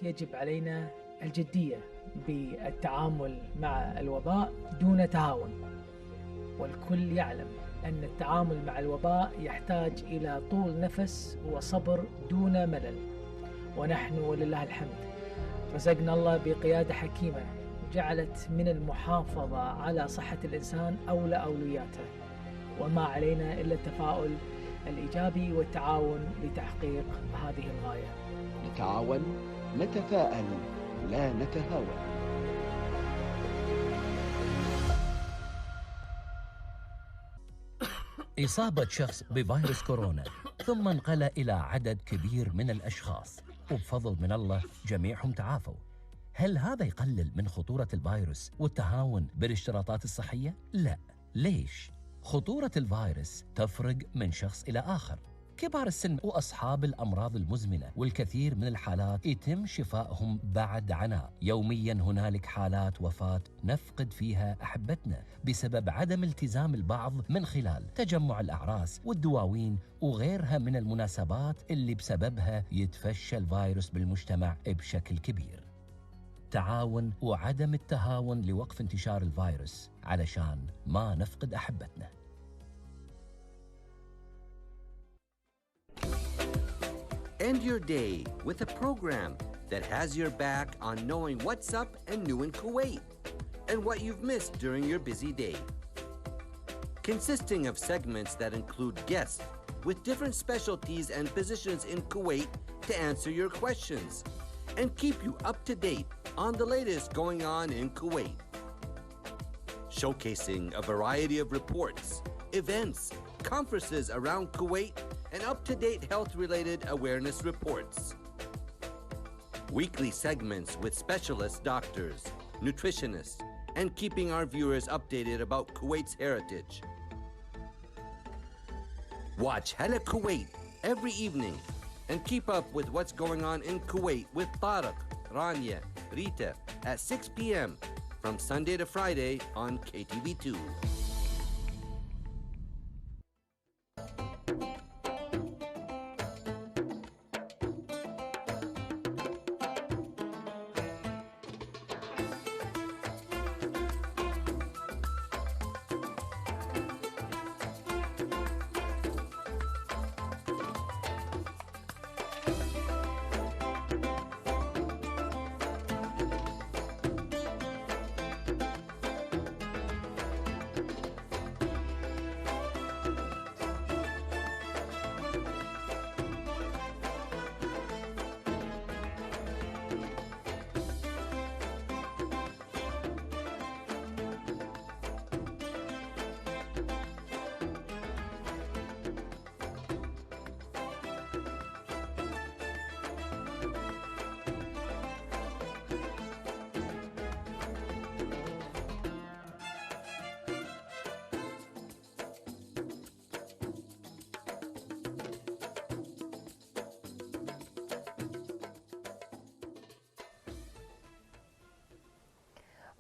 يجب علينا الجدية بالتعامل مع الوباء دون تهاون، والكل يعلم أن التعامل مع الوباء يحتاج إلى طول نفس وصبر دون ملل، ونحن ولله الحمد رزقنا الله بقيادة حكيمة جعلت من المحافظة على صحة الإنسان أولى أولوياته، وما علينا إلا التفاؤل الإيجابي والتعاون لتحقيق هذه الغاية. نتعاون، نتفاءل، لا نتهاون. إصابة شخص بفيروس كورونا ثم انقل إلى عدد كبير من الأشخاص، وبفضل من الله جميعهم تعافوا. هل هذا يقلل من خطورة الفيروس والتهاون بالاشتراطات الصحية؟ لا. ليش؟ خطورة الفيروس تفرق من شخص إلى آخر. كبار السن وأصحاب الأمراض المزمنة والكثير من الحالات يتم شفائهم بعد عناء. يومياً هنالك حالات وفاة نفقد فيها أحبتنا بسبب عدم التزام البعض من خلال تجمع الأعراس والدواوين وغيرها من المناسبات اللي بسببها يتفشى الفيروس بالمجتمع بشكل كبير. تعاون وعدم التهاون لوقف انتشار الفيروس علشان ما نفقد أحبتنا. End your day with a program that has your back on knowing what's up and new in Kuwait and what you've missed during your busy day. Consisting of segments that include guests with different specialties and positions in Kuwait to answer your questions and keep you up to date on the latest going on in Kuwait. Showcasing a variety of reports, events, conferences around Kuwait, and up-to-date health-related awareness reports. Weekly segments with specialist doctors, nutritionists, and keeping our viewers updated about Kuwait's heritage. Watch Hala Kuwait every evening and keep up with what's going on in Kuwait with Tariq, Rania, Rita at 6 p.m. from Sunday to Friday on KTV2.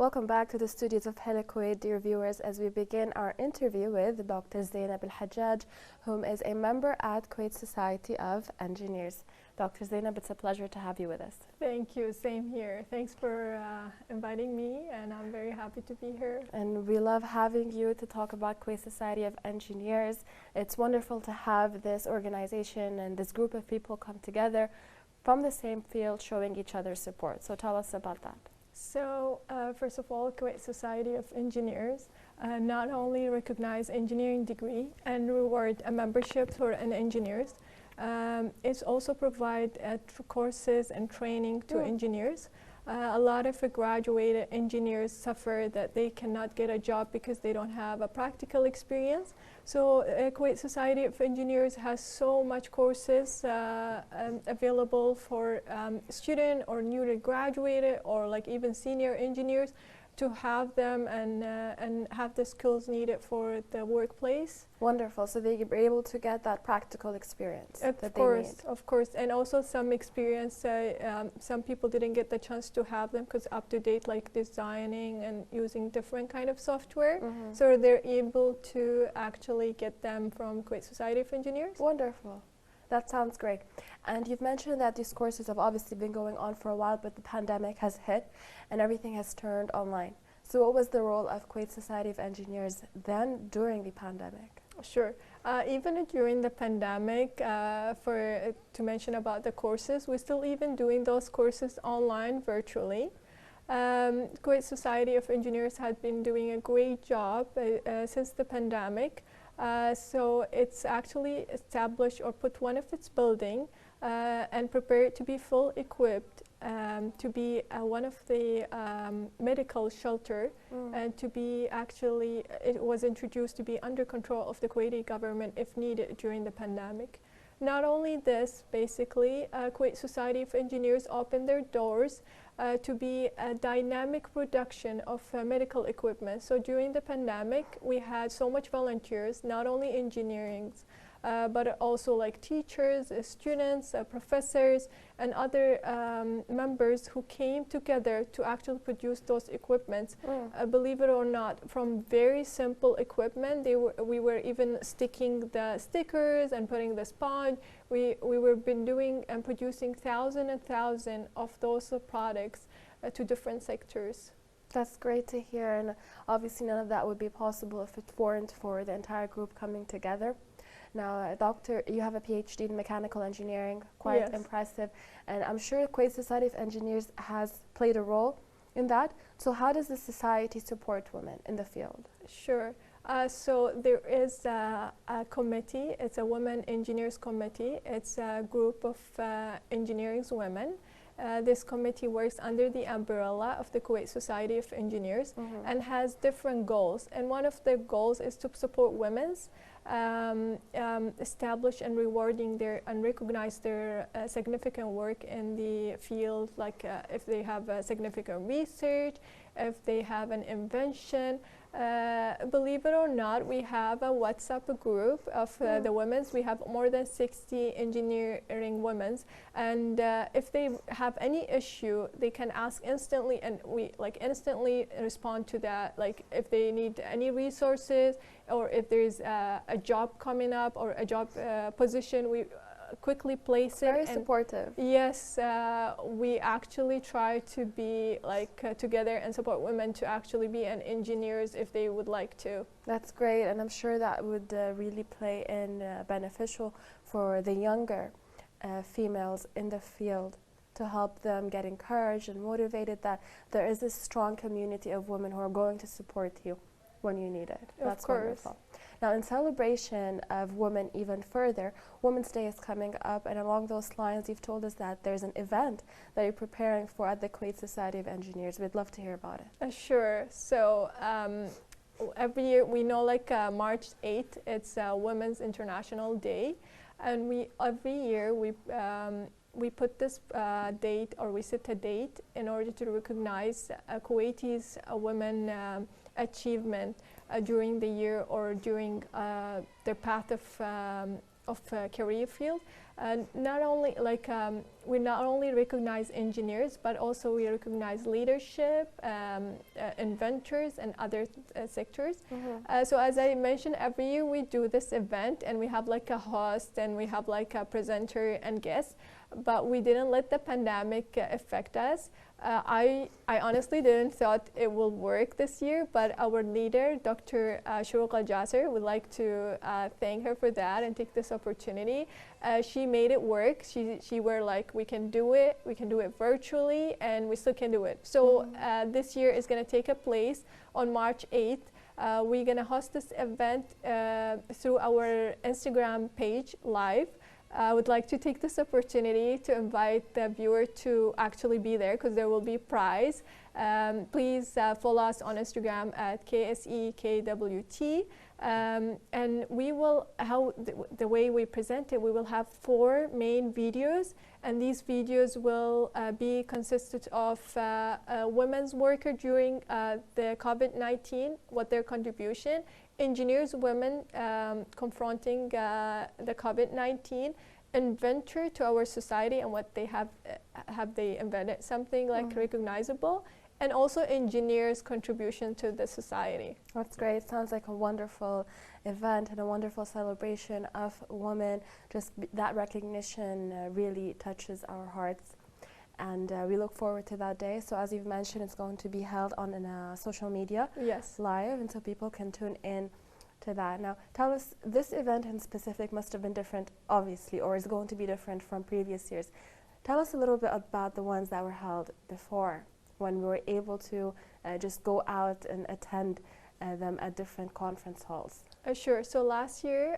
Welcome back to the studios of Hala Kuwait, dear viewers, as we begin our interview with Dr. Zainab Al Hajaj, whom is a member at Kuwait Society of Engineers. Dr. Zainab, it's a pleasure to have you with us. Thank you, same here. Thanks for inviting me, and I'm very happy to be here. And we love having you to talk about Kuwait Society of Engineers. It's wonderful to have this organization and this group of people come together from the same field, showing each other support. So tell us about that. So first of all, Kuwait Society of Engineers not only recognize engineering degree and reward a membership for an engineers, it also provide courses and training to engineers. A lot of graduated engineers suffer that they cannot get a job because they don't have a practical experience. So Kuwait Society of Engineers has so much courses available for student or newly graduated or like even senior engineers to have them and have the skills needed for the workplace. Wonderful. So they are able to get that practical experience that they need. Of course, and also some experience. Some people didn't get the chance to have them because up to date, like designing and using different kind of software. So they're able to actually get them from Kuwait Society of Engineers. Wonderful. That sounds great. And you've mentioned that these courses have obviously been going on for a while, but the pandemic has hit and everything has turned online. So what was the role of Kuwait Society of Engineers then during the pandemic? Sure. Even during the pandemic, to mention about the courses, we're still even doing those courses online virtually. Kuwait Society of Engineers had been doing a great job since the pandemic. So it's actually established or put one of its building and prepared to be full equipped to be one of the medical shelter and to be actually, it was introduced to be under control of the Kuwaiti government if needed during the pandemic. Not only this, basically, Kuwait Society of Engineers opened their doors to be a dynamic production of medical equipment. So during the pandemic, we had so much volunteers, not only engineering, but also like teachers, students, professors, and other members who came together to actually produce those equipments. Believe it or not, from very simple equipment, we were even sticking the stickers and putting the sponge. We were been doing and producing thousands and thousands of those products to different sectors. That's great to hear, and obviously none of that would be possible if it weren't for the entire group coming together. Now, Doctor, you have a PhD in mechanical engineering, quite Yes. impressive, and I'm sure Kuwait Society of Engineers has played a role in that. So how does the society support women in the field? Sure. So there is a committee, it's a Women Engineers Committee. It's a group of engineering women. This committee works under the umbrella of the Kuwait Society of Engineers and has different goals. And one of their goals is to support women's establish and rewarding their and recognize their significant work in the field, like if they have significant research, if they have an invention. Believe it or not, we have a WhatsApp group of the women's. We have more than 60 engineering women, and if they have any issue, they can ask instantly, and we instantly respond to that. Like if they need any resources, or if there's a job coming up or a job position, we quickly place it. Very supportive. Yes, we actually try to be together and support women to actually be an engineers if they would like to. That's great, and I'm sure that would really play in beneficial for the younger females in the field to help them get encouraged and motivated that there is this strong community of women who are going to support you when you need it. That's wonderful. Now, in celebration of women even further, Women's Day is coming up, and along those lines, you've told us that there's an event that you're preparing for at the Kuwait Society of Engineers. We'd love to hear about it. Sure. So every year, we know March 8th, it's Women's International Day, and every year we put this date, or we set a date in order to recognize Kuwaitis women achievement during the year or during their path of career field. Not only we not only recognize engineers, but also we recognize leadership, inventors, and other sectors. So as I mentioned, every year we do this event, and we have a host, and we have a presenter and guests. But we didn't let the pandemic affect us. I honestly didn't thought it will work this year, but our leader, Dr. Zainab, would like to thank her for that and take this opportunity. She made it work. She were like, we can do it virtually, and we still can do it. So this year is going to take a place on March 8th. We're going to host this event through our Instagram page live. I would like to take this opportunity to invite the viewer to actually be there, because there will be a prize. Please follow us on Instagram at KSEKWT. And we will, the way we present it, we will have 4 main videos, and these videos will be consisted of women's worker during the COVID-19, what their contribution, engineers, women confronting the COVID-19, inventor to our society and what they have they invented something recognizable, and also engineers' contribution to the society. That's great. Sounds like a wonderful event and a wonderful celebration of women. Just that recognition really touches our hearts. And we look forward to that day. So as you've mentioned, it's going to be held on social media live, and so people can tune in to that. Now, tell us, this event in specific must have been different, obviously, or is going to be different from previous years. Tell us a little bit about the ones that were held before, when we were able to just go out and attend them at different conference halls. Sure. So last year,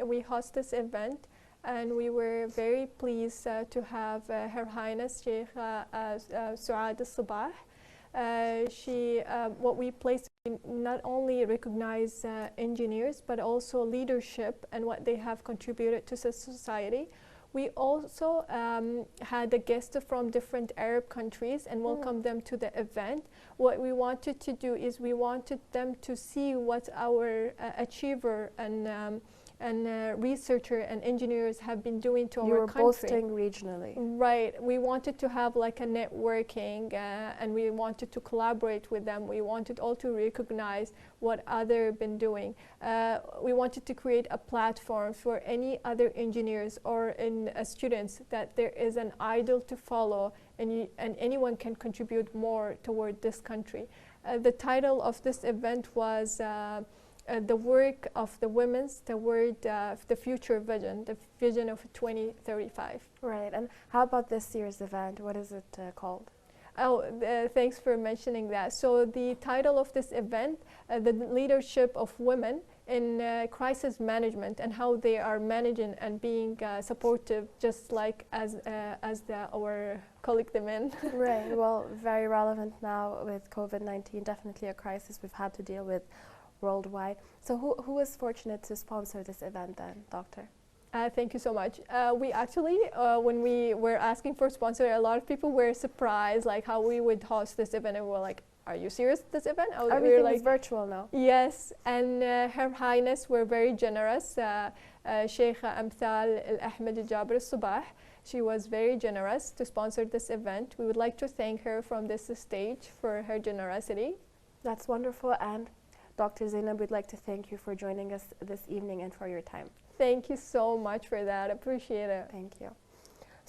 we hosted this event, and we were very pleased to have Her Highness Sheikh Suad Al-Sabah. What we placed, not only recognize engineers, but also leadership and what they have contributed to society. We also had a guest from different Arab countries and welcomed them to the event. What we wanted to do is we wanted them to see what our achiever and researcher and engineers have been doing to our country. You were boasting regionally. Right. We wanted to have like a networking and we wanted to collaborate with them. We wanted all to recognize what others been doing. We wanted to create a platform for any other engineers or students that there is an idol to follow, and anyone can contribute more toward this country. The title of this event was the work of the women's toward the future vision, the vision of 2035. Right, and how about this year's event? What is it called? Oh, thanks for mentioning that. So the title of this event, the leadership of women in crisis management and how they are managing and being supportive, just like as our colleague the men. Right, well, very relevant now with COVID-19, definitely a crisis we've had to deal with worldwide. So who was fortunate to sponsor this event then, Doctor? Thank you so much. We actually, when we were asking for sponsor, a lot of people were surprised like how we would host this event, and we were like, are you serious, this event? Everything is virtual now. Yes, and Her Highness were very generous. Sheikh Amthal Al-Ahmed Jabr Al-Sabah, she was very generous to sponsor this event. We would like to thank her from this stage for her generosity. That's wonderful, and Dr. Zainab, we'd like to thank you for joining us this evening and for your time. Thank you so much for that. Appreciate it. Thank you.